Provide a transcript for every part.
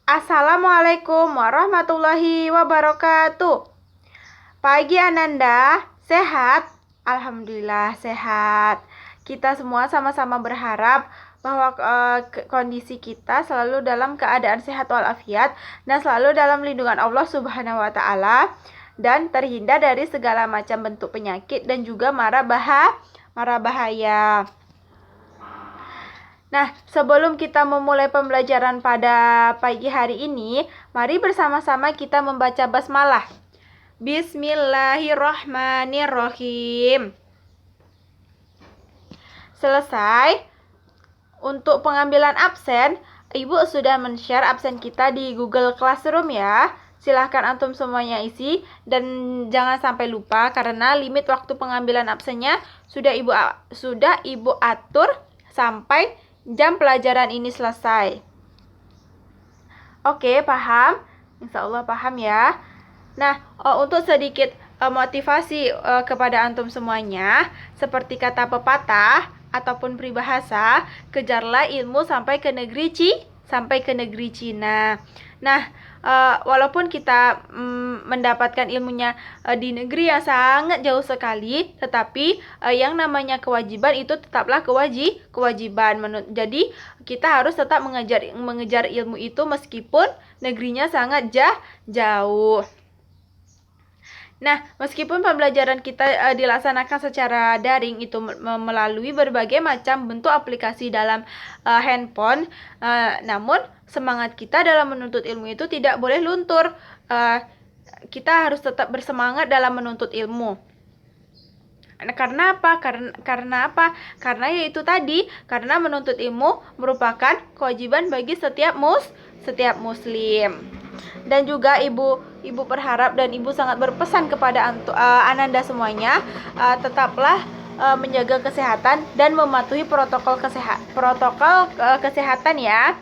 Assalamualaikum warahmatullahi wabarakatuh. Pagi Ananda, sehat? Alhamdulillah sehat. Kita semua sama-sama berharap bahwa kondisi kita selalu dalam keadaan sehat walafiat dan selalu dalam lindungan Allah Subhanahu wa taala dan terhindar dari segala macam bentuk penyakit dan juga mara bahaya. Nah, sebelum kita memulai pembelajaran pada pagi hari ini, mari bersama-sama kita membaca basmalah. Bismillahirrahmanirrahim. Selesai. Untuk pengambilan absen, Ibu sudah men-share absen kita di Google Classroom ya. Silahkan antum semuanya isi dan jangan sampai lupa karena limit waktu pengambilan absennya sudah Ibu atur sampai jam pelajaran ini selesai. Oke, paham? Insya Allah paham ya. Nah, untuk sedikit motivasi kepada antum semuanya, seperti kata pepatah ataupun peribahasa, kejarlah ilmu sampai ke negeri Cina. Nah, walaupun kita mendapatkan ilmunya di negeri yang sangat jauh sekali, tetapi yang namanya kewajiban itu tetaplah kewajiban. Jadi kita harus tetap mengejar ilmu itu meskipun negerinya sangat jauh. Nah, meskipun pembelajaran kita dilaksanakan secara daring itu melalui berbagai macam bentuk aplikasi dalam handphone, namun semangat kita dalam menuntut ilmu itu tidak boleh luntur. Kita harus tetap bersemangat dalam menuntut ilmu. Karena apa? Karena yaitu tadi, karena menuntut ilmu merupakan kewajiban bagi setiap muslim. Dan juga ibu berharap dan ibu sangat berpesan kepada Ananda semuanya, tetaplah menjaga kesehatan dan mematuhi protokol kesehatan ya.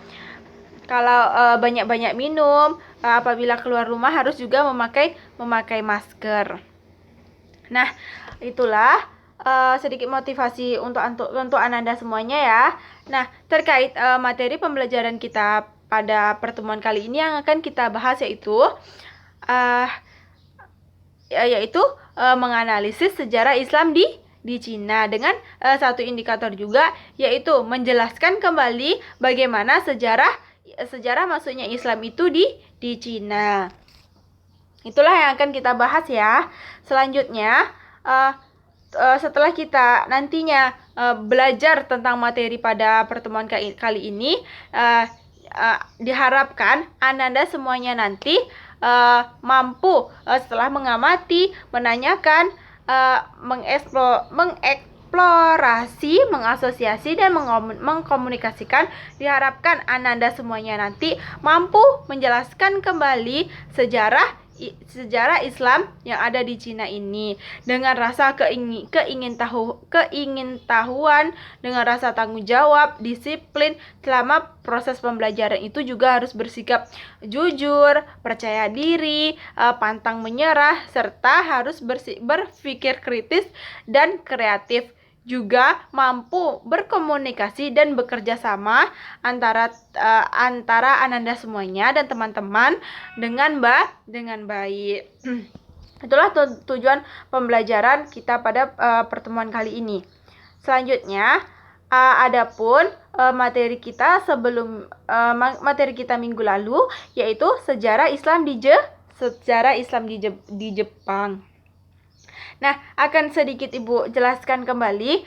Kalau banyak-banyak minum, apabila keluar rumah harus juga memakai masker. Nah, itulah sedikit motivasi untuk Ananda semuanya ya. Nah, terkait materi pembelajaran kita pada pertemuan kali ini yang akan kita bahas yaitu menganalisis sejarah Islam di Cina dengan satu indikator juga yaitu menjelaskan kembali bagaimana sejarah masuknya Islam itu di Cina. Itulah yang akan kita bahas ya. Selanjutnya setelah kita nantinya belajar tentang materi pada pertemuan kali ini, diharapkan Ananda semuanya nanti mampu setelah mengamati, menanyakan, mengeksplorasi, mengasosiasi dan mengkomunikasikan. Diharapkan Ananda semuanya nanti mampu menjelaskan kembali sejarah Islam yang ada di Cina ini dengan rasa keingintahuan, dengan rasa tanggung jawab, disiplin. Selama proses pembelajaran itu juga harus bersikap jujur, percaya diri, pantang menyerah, serta harus berpikir kritis dan kreatif. Juga mampu berkomunikasi dan bekerja sama antara Ananda semuanya dan teman-teman dengan baik. Itulah tujuan pembelajaran kita pada pertemuan kali ini. Selanjutnya, adapun materi kita materi kita minggu lalu yaitu sejarah Islam di Jepang. Nah, akan sedikit Ibu jelaskan kembali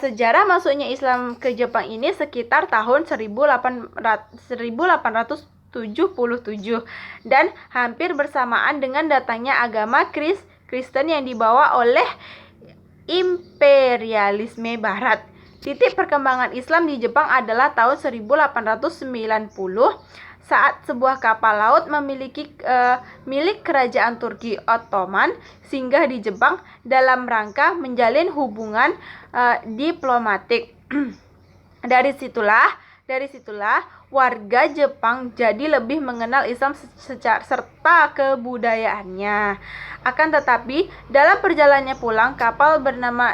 sejarah masuknya Islam ke Jepang ini sekitar tahun 1877 dan hampir bersamaan dengan datangnya agama Kristen yang dibawa oleh imperialisme Barat. Titik perkembangan Islam di Jepang adalah tahun 1890 saat sebuah kapal laut milik kerajaan Turki Ottoman singgah di Jepang dalam rangka menjalin hubungan diplomatik. Dari situlah warga Jepang jadi lebih mengenal Islam serta kebudayaannya. Akan tetapi dalam perjalanannya pulang, kapal bernama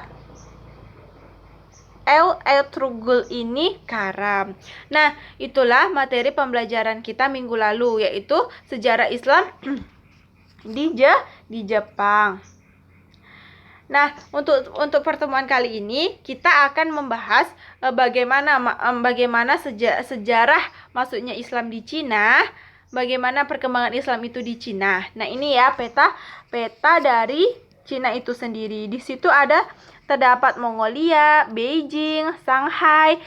Ertugrul ini karam. Nah, itulah materi pembelajaran kita minggu lalu, yaitu sejarah Islam di Jepang. Nah, untuk pertemuan kali ini kita akan membahas bagaimana sejarah masuknya Islam di Cina, bagaimana perkembangan Islam itu di Cina. Nah, ini ya peta dari Cina itu sendiri. Di situ terdapat Mongolia, Beijing, Shanghai,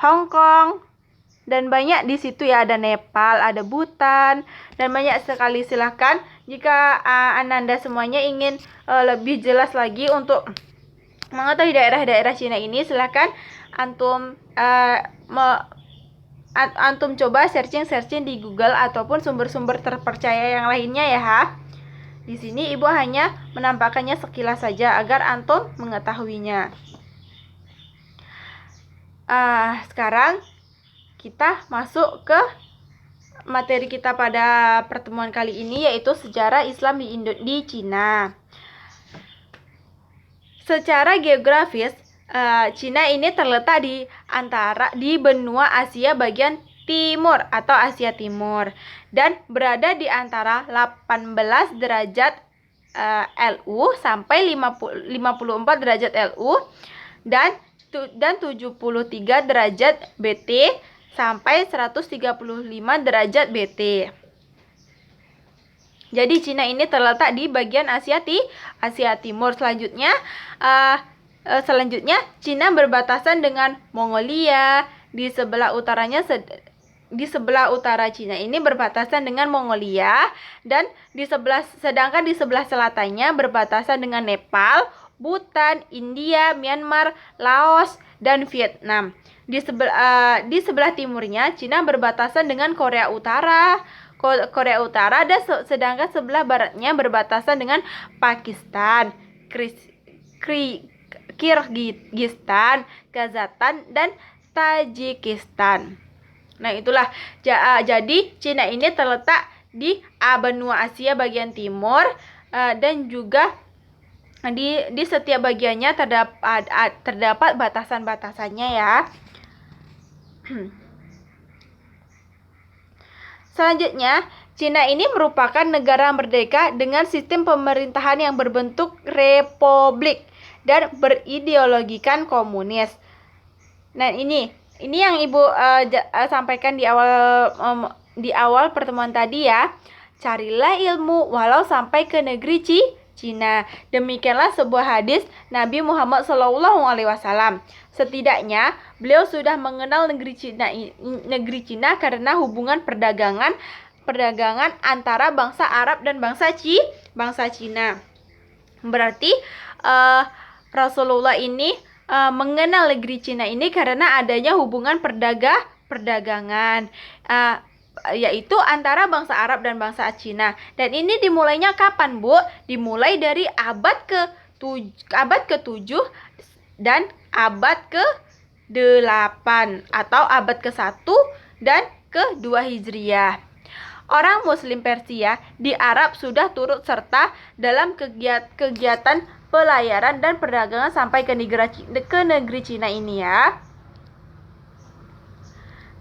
Hong Kong, dan banyak di situ ya, ada Nepal, ada Bhutan, dan banyak sekali. Silahkan jika Ananda semuanya ingin lebih jelas lagi untuk mengetahui daerah-daerah Cina ini, silahkan antum coba searching di Google ataupun sumber-sumber terpercaya yang lainnya ya. Di sini Ibu hanya menampakkannya sekilas saja agar antum mengetahuinya. Sekarang kita masuk ke materi kita pada pertemuan kali ini, yaitu sejarah Islam di Cina. Secara geografis, Cina ini terletak di benua Asia bagian timur atau Asia Timur, dan berada di antara 18 derajat LU sampai 54 derajat LU dan 73 derajat BT sampai 135 derajat BT. Jadi Cina ini terletak di bagian Asia Timur. Selanjutnya Cina berbatasan dengan Mongolia. Di sebelah utara Cina ini berbatasan dengan Mongolia, dan sedangkan di sebelah selatannya berbatasan dengan Nepal, Bhutan, India, Myanmar, Laos, dan Vietnam. Di sebelah timurnya Cina berbatasan dengan Korea Utara, dan sedangkan sebelah baratnya berbatasan dengan Pakistan, Kirgistan, Kazakhstan, dan Tajikistan. Nah, itulah jadi Cina ini terletak di benua Asia bagian timur, dan juga di setiap bagiannya terdapat batasan-batasannya ya. Selanjutnya, Cina ini merupakan negara merdeka dengan sistem pemerintahan yang berbentuk republik dan berideologikan komunis. Nah, ini yang Ibu sampaikan di awal pertemuan tadi ya. Carilah ilmu walau sampai ke negeri Cina. Demikianlah sebuah hadis Nabi Muhammad SAW. Setidaknya beliau sudah mengenal negeri Cina karena hubungan perdagangan antara bangsa Arab dan bangsa Cina. Berarti Rasulullah ini mengenal negeri Cina ini karena adanya hubungan perdagangan yaitu antara bangsa Arab dan bangsa Cina. Dan ini dimulainya kapan, Bu? Dimulai dari abad ke-7 dan abad ke-8 atau abad ke-1 dan ke-2 Hijriah. Orang Muslim Persia di Arab sudah turut serta dalam kegiatan pelayaran dan perdagangan sampai ke negeri Cina ini ya.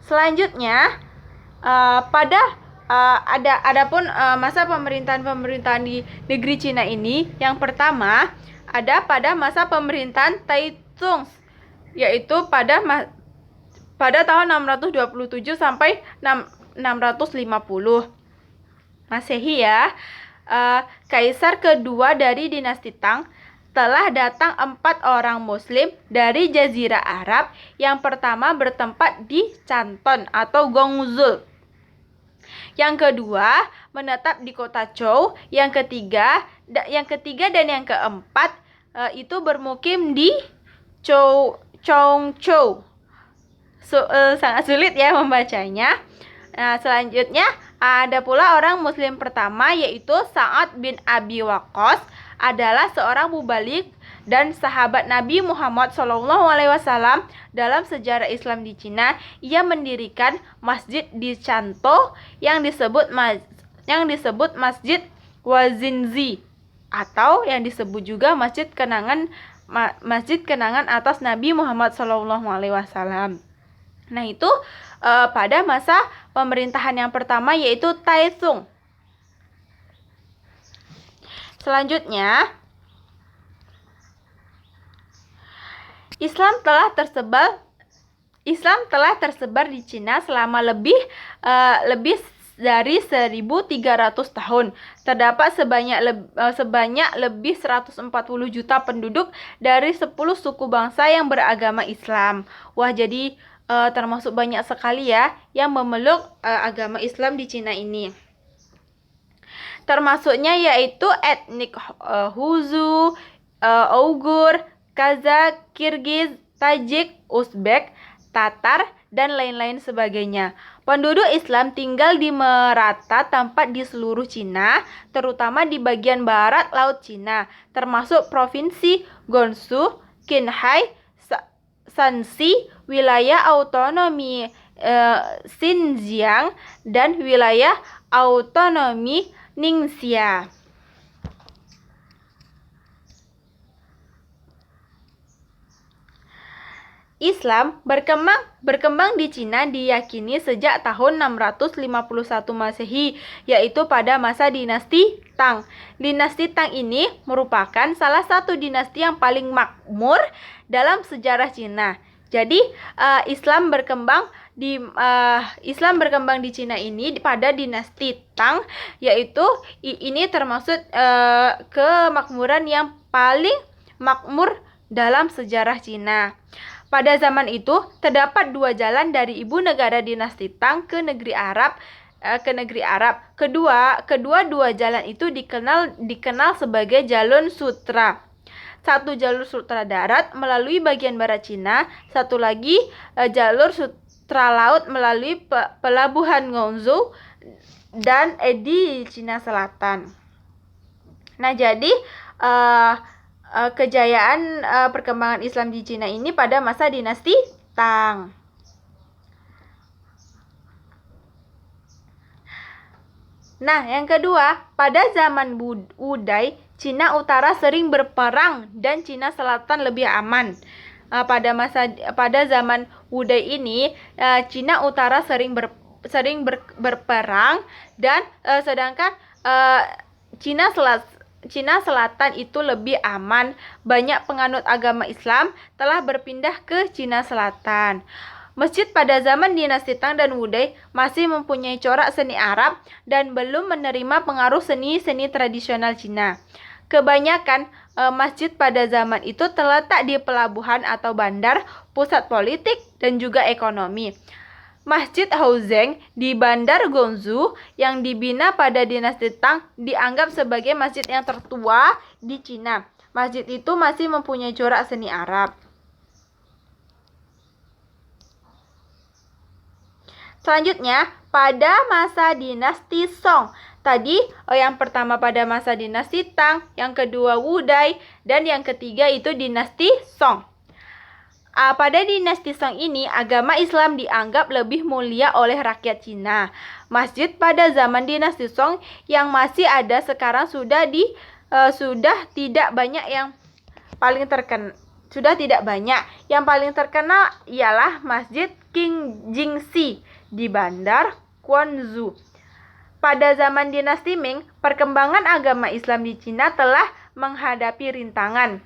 Selanjutnya adapun masa pemerintahan di negeri Cina ini, yang pertama ada pada masa pemerintahan Taizong, yaitu pada tahun 627 sampai 650 Masehi ya. Kaisar kedua dari dinasti Tang telah datang 4 orang Muslim dari Jazirah Arab. Yang pertama bertempat di Canton atau Gongzul. Yang kedua menetap di kota Zhou. Yang ketiga dan yang keempat itu bermukim di Chongzhou. Sangat sulit ya membacanya. Nah, selanjutnya ada pula orang Muslim pertama, yaitu Sa'ad bin Abi Waqqas, adalah seorang mubalik dan sahabat Nabi Muhammad SAW. Dalam sejarah Islam di Cina, ia mendirikan masjid di Canton yang disebut Masjid Wazinzi, atau yang disebut juga Masjid Kenangan masjid kenangan atas Nabi Muhammad SAW. Nah, itu pada masa pemerintahan yang pertama, yaitu Taizong. Selanjutnya, Islam telah tersebar di Cina selama lebih dari 1.300 tahun. Terdapat sebanyak lebih 140 juta penduduk dari 10 suku bangsa yang beragama Islam. Wah, jadi termasuk banyak sekali ya yang memeluk agama Islam di Cina ini. Termasuknya yaitu etnik Huzu, Uighur, Kazakh, Kirgiz, Tajik, Uzbek, Tatar, dan lain-lain sebagainya. Penduduk Islam tinggal di merata tempat di seluruh Cina, terutama di bagian barat Laut Cina, termasuk provinsi Gansu, Qinghai, Shanxi, wilayah otonomi Xinjiang, dan wilayah otonomi Ningxia. Islam berkembang di Cina diyakini sejak tahun 651 Masehi, yaitu pada masa dinasti Tang. Dinasti Tang ini merupakan salah satu dinasti yang paling makmur dalam sejarah Cina. Jadi Islam berkembang di Cina ini pada dinasti Tang, yaitu ini termasuk kemakmuran yang paling makmur dalam sejarah Cina. Pada zaman itu terdapat 2 jalan dari ibu negara dinasti Tang ke negeri Arab. Kedua jalan itu dikenal sebagai jalur sutra. Satu jalur sutra darat melalui bagian barat Cina, satu lagi jalur sutra laut melalui pelabuhan Guangzhou dan di Cina Selatan. Nah, jadi kejayaan perkembangan Islam di Cina ini pada masa dinasti Tang. Nah, yang kedua, pada zaman Wudai, Cina Utara sering berperang dan Cina Selatan lebih aman. Pada zaman Wudai ini, Cina Utara sering berperang dan sedangkan Cina Selatan itu lebih aman. Banyak penganut agama Islam telah berpindah ke Cina Selatan. Masjid pada zaman dinasti Tang dan Wudai masih mempunyai corak seni Arab dan belum menerima pengaruh seni-seni tradisional Cina. Kebanyakan masjid pada zaman itu terletak di pelabuhan atau bandar, pusat politik, dan juga ekonomi. Masjid Haozeng di Bandar Guangzhou yang dibina pada dinasti Tang dianggap sebagai masjid yang tertua di Cina. Masjid itu masih mempunyai corak seni Arab. Selanjutnya, pada masa dinasti Song. Tadi yang pertama pada masa dinasti Tang, yang kedua Wudai, dan yang ketiga itu dinasti Song. Pada dinasti Song ini, agama Islam dianggap lebih mulia oleh rakyat Cina. Masjid pada zaman dinasti Song yang masih ada sekarang sudah tidak banyak yang paling terkenal. Yang paling terkenal ialah Masjid King Jingxi di Bandar Guangzhou. Pada zaman dinasti Ming, perkembangan agama Islam di Cina telah menghadapi rintangan.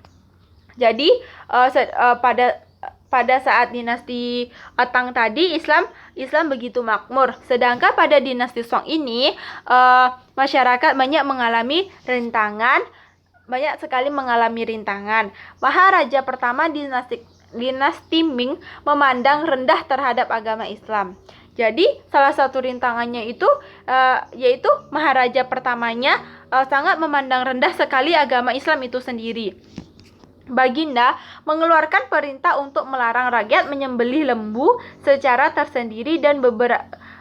Jadi pada saat dinasti Tang tadi Islam begitu makmur, sedangkan pada dinasti Song ini masyarakat banyak sekali mengalami rintangan. Maharaja pertama dinasti Ming memandang rendah terhadap agama Islam. Jadi salah satu rintangannya itu yaitu Maharaja pertamanya sangat memandang rendah sekali agama Islam itu sendiri. Baginda mengeluarkan perintah untuk melarang rakyat menyembelih lembu secara tersendiri dan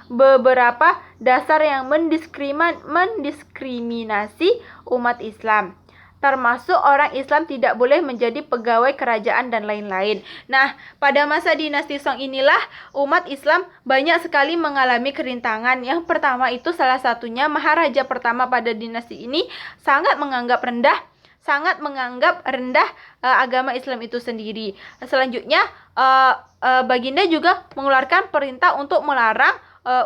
beberapa dasar yang mendiskriminasi umat Islam. Termasuk orang Islam tidak boleh menjadi pegawai kerajaan dan lain-lain. Nah, pada masa dinasti Song inilah umat Islam banyak sekali mengalami kerintangan. Yang pertama itu salah satunya Maharaja pertama pada dinasti ini sangat menganggap rendah sangat menganggap rendah agama Islam itu sendiri. Selanjutnya, Baginda juga mengeluarkan perintah untuk melarang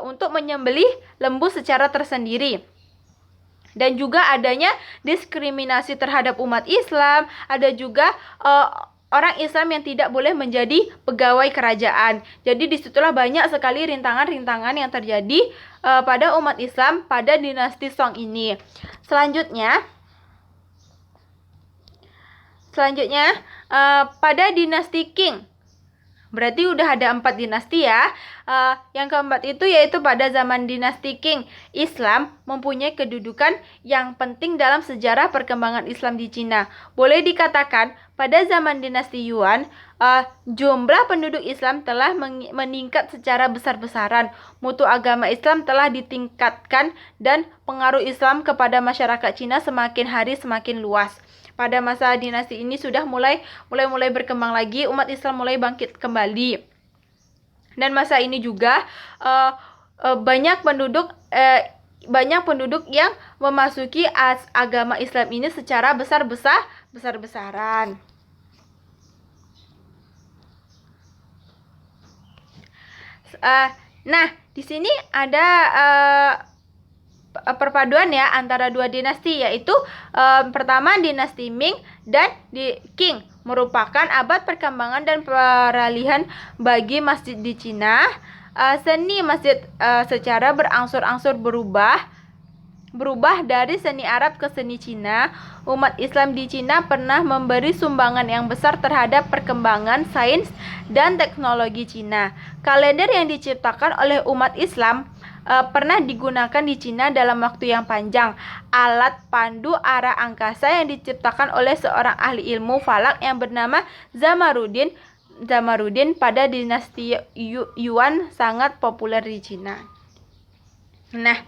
untuk menyembelih lembu secara tersendiri. Dan juga adanya diskriminasi terhadap umat Islam, ada juga orang Islam yang tidak boleh menjadi pegawai kerajaan. Jadi disitulah banyak sekali rintangan-rintangan yang terjadi pada umat Islam pada dinasti Song ini. Selanjutnya pada dinasti Qing. Berarti udah ada 4 dinasti ya. Yang keempat itu yaitu pada zaman dinasti Qing, Islam mempunyai kedudukan yang penting dalam sejarah perkembangan Islam di Cina. Boleh dikatakan pada zaman dinasti Yuan, jumlah penduduk Islam telah meningkat secara besar-besaran. Mutu agama Islam telah ditingkatkan dan pengaruh Islam kepada masyarakat Cina semakin hari semakin luas. Pada masa dinasti ini sudah mulai berkembang lagi, umat Islam mulai bangkit kembali. Dan masa ini juga banyak penduduk yang memasuki agama Islam ini secara besar-besaran. Nah, di sini ada perpaduan ya antara dua dinasti, yaitu pertama dinasti Ming dan di Qing, merupakan abad perkembangan dan peralihan bagi masjid di Cina. Seni masjid secara berangsur-angsur berubah dari seni Arab ke seni Cina. Umat Islam di Cina pernah memberi sumbangan yang besar terhadap perkembangan sains dan teknologi Cina. Kalender yang diciptakan oleh umat Islam pernah digunakan di Cina dalam waktu yang panjang. Alat pandu arah angkasa yang diciptakan oleh seorang ahli ilmu falak yang bernama Zamaruddin pada dinasti Yuan sangat populer di Cina. Nah,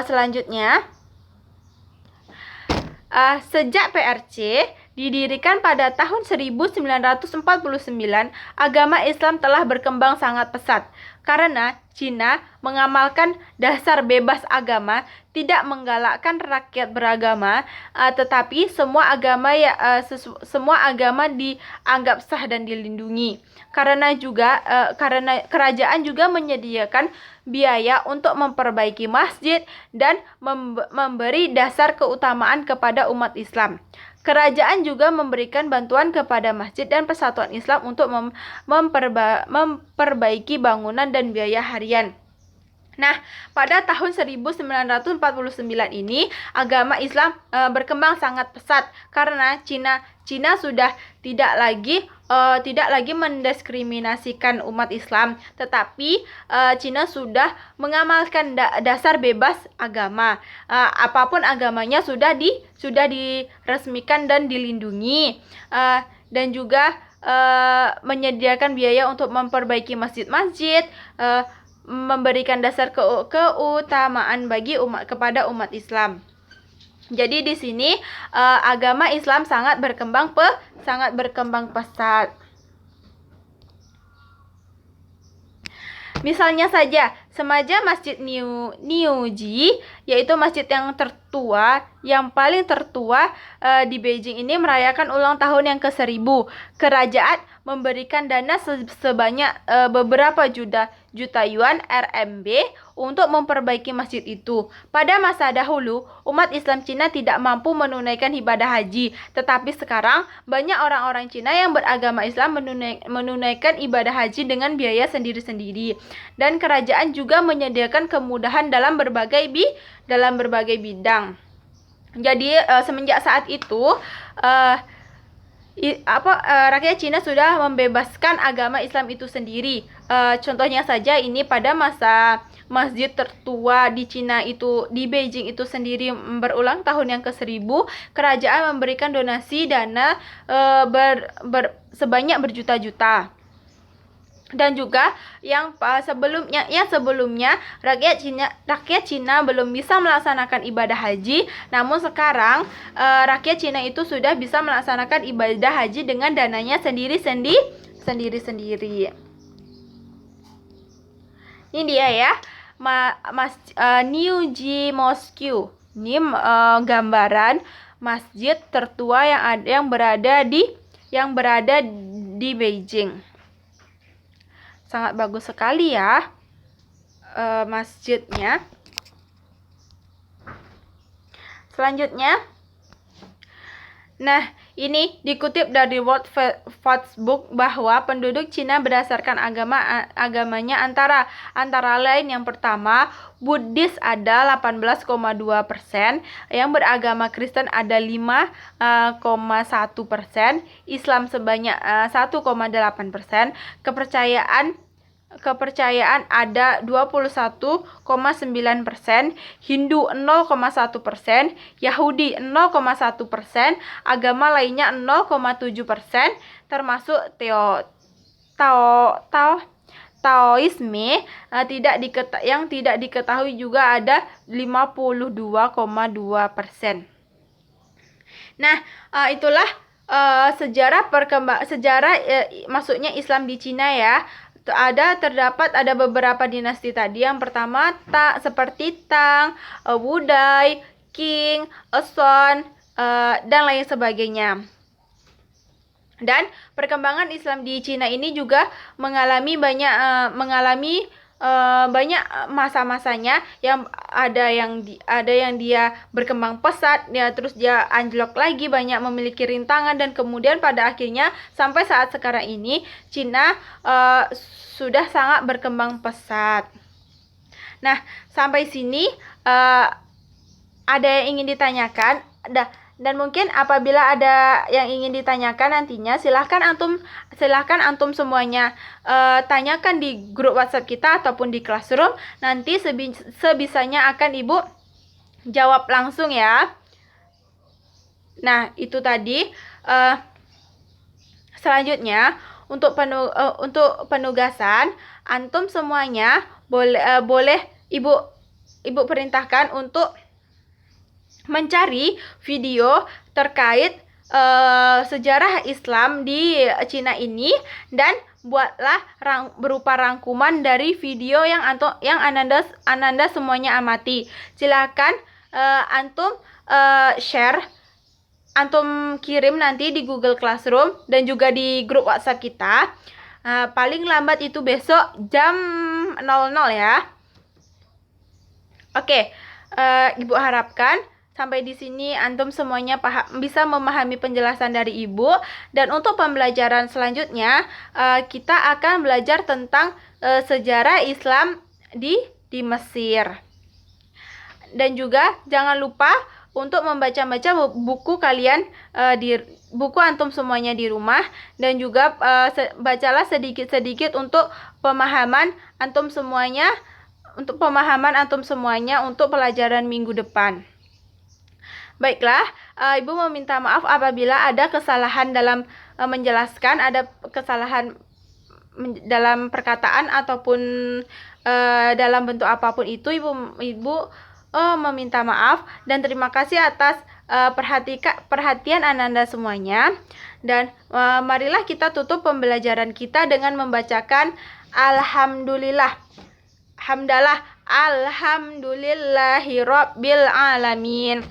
selanjutnya, sejak PRC didirikan pada tahun 1949, agama Islam telah berkembang sangat pesat. Karena Cina mengamalkan dasar bebas agama, tidak menggalakkan rakyat beragama, tetapi semua agama dianggap sah dan dilindungi. Karena kerajaan juga menyediakan biaya untuk memperbaiki masjid dan memberi dasar keutamaan kepada umat Islam. Kerajaan juga memberikan bantuan kepada masjid dan persatuan Islam untuk memperbaiki bangunan dan biaya harian. Nah, pada tahun 1949 ini agama Islam berkembang sangat pesat karena Cina sudah tidak lagi mendiskriminasikan umat Islam, tetapi Cina sudah mengamalkan dasar bebas agama. Apapun agamanya sudah diresmikan dan dilindungi, dan juga menyediakan biaya untuk memperbaiki masjid-masjid, memberikan dasar keutamaan kepada umat Islam. Jadi di sini agama Islam sangat berkembang pesat. Misalnya saja, semacam Masjid Niuji, yaitu masjid yang paling tertua di Beijing ini merayakan ulang tahun yang ke-1000. Kerajaan memberikan dana sebanyak beberapa juta yuan RMB untuk memperbaiki masjid itu. Pada masa dahulu, umat Islam Cina tidak mampu menunaikan ibadah haji, tetapi sekarang banyak orang-orang Cina yang beragama Islam menunaikan ibadah haji dengan biaya sendiri-sendiri. Dan kerajaan juga menyediakan kemudahan dalam berbagai bidang. Jadi semenjak saat itu rakyat Cina sudah membebaskan agama Islam itu sendiri. Contohnya saja ini pada masa masjid tertua di Cina itu, di Beijing itu sendiri berulang tahun yang ke-1000, kerajaan memberikan donasi dana sebanyak berjuta-juta. Dan juga yang sebelumnya rakyat Cina belum bisa melaksanakan ibadah haji, namun sekarang rakyat Cina itu sudah bisa melaksanakan ibadah haji dengan dananya sendiri-sendiri. Ini dia ya, Niuji Mosque. Ini gambaran masjid tertua yang berada di Beijing. Sangat bagus sekali ya masjidnya. Selanjutnya, nah ini dikutip dari World Factbook bahwa penduduk Cina berdasarkan agamanya antara lain yang pertama, Buddhis ada 18,2%, yang beragama Kristen ada 5,1%, Islam sebanyak 1,8%, kepercayaan ada 21,9%, Hindu 0,1%, Yahudi 0,1%, agama lainnya 0,7%, termasuk Taoisme yang tidak diketahui juga ada 52,2%. Nah, itulah sejarah masuknya Islam di Cina ya. Terdapat beberapa dinasti tadi. Yang pertama seperti Tang, Wudai, Qing, Song, dan lain sebagainya. Dan perkembangan Islam di Cina ini juga mengalami banyak masa-masanya, yang ada yang dia berkembang pesat, terus dia anjlok lagi, banyak memiliki rintangan, dan kemudian pada akhirnya sampai saat sekarang ini Cina sudah sangat berkembang pesat. Nah, sampai sini ada yang ingin ditanyakan? Dan mungkin apabila ada yang ingin ditanyakan nantinya, silahkan antum semuanya tanyakan di grup WhatsApp kita ataupun di Classroom. Nanti sebisanya akan Ibu jawab langsung ya. Nah, itu tadi. Selanjutnya, untuk penugasan, antum semuanya boleh Ibu perintahkan untuk mencari video terkait sejarah Islam di Cina ini, dan buatlah berupa rangkuman dari video yang Ananda semuanya amati. Silakan antum share, antum kirim nanti di Google Classroom dan juga di grup WhatsApp kita. Paling lambat itu besok jam 00 ya. Oke, Ibu harapkan sampai di sini antum semuanya bisa memahami penjelasan dari Ibu. Dan untuk pembelajaran selanjutnya, kita akan belajar tentang sejarah Islam di Mesir. Dan juga jangan lupa untuk membaca-baca buku kalian buku antum semuanya di rumah, dan juga bacalah sedikit-sedikit untuk pemahaman antum semuanya untuk pelajaran minggu depan. Baiklah, Ibu meminta maaf apabila ada kesalahan dalam menjelaskan, ada kesalahan dalam perkataan ataupun dalam bentuk apapun itu. Ibu meminta maaf dan terima kasih atas perhatian Ananda semuanya. Dan marilah kita tutup pembelajaran kita dengan membacakan Alhamdulillah. Alhamdulillahirabbil alamin.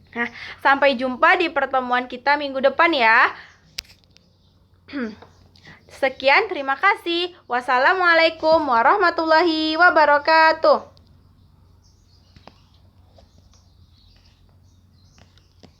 Nah, sampai jumpa di pertemuan kita minggu depan ya. Sekian, terima kasih. Wassalamualaikum warahmatullahi wabarakatuh.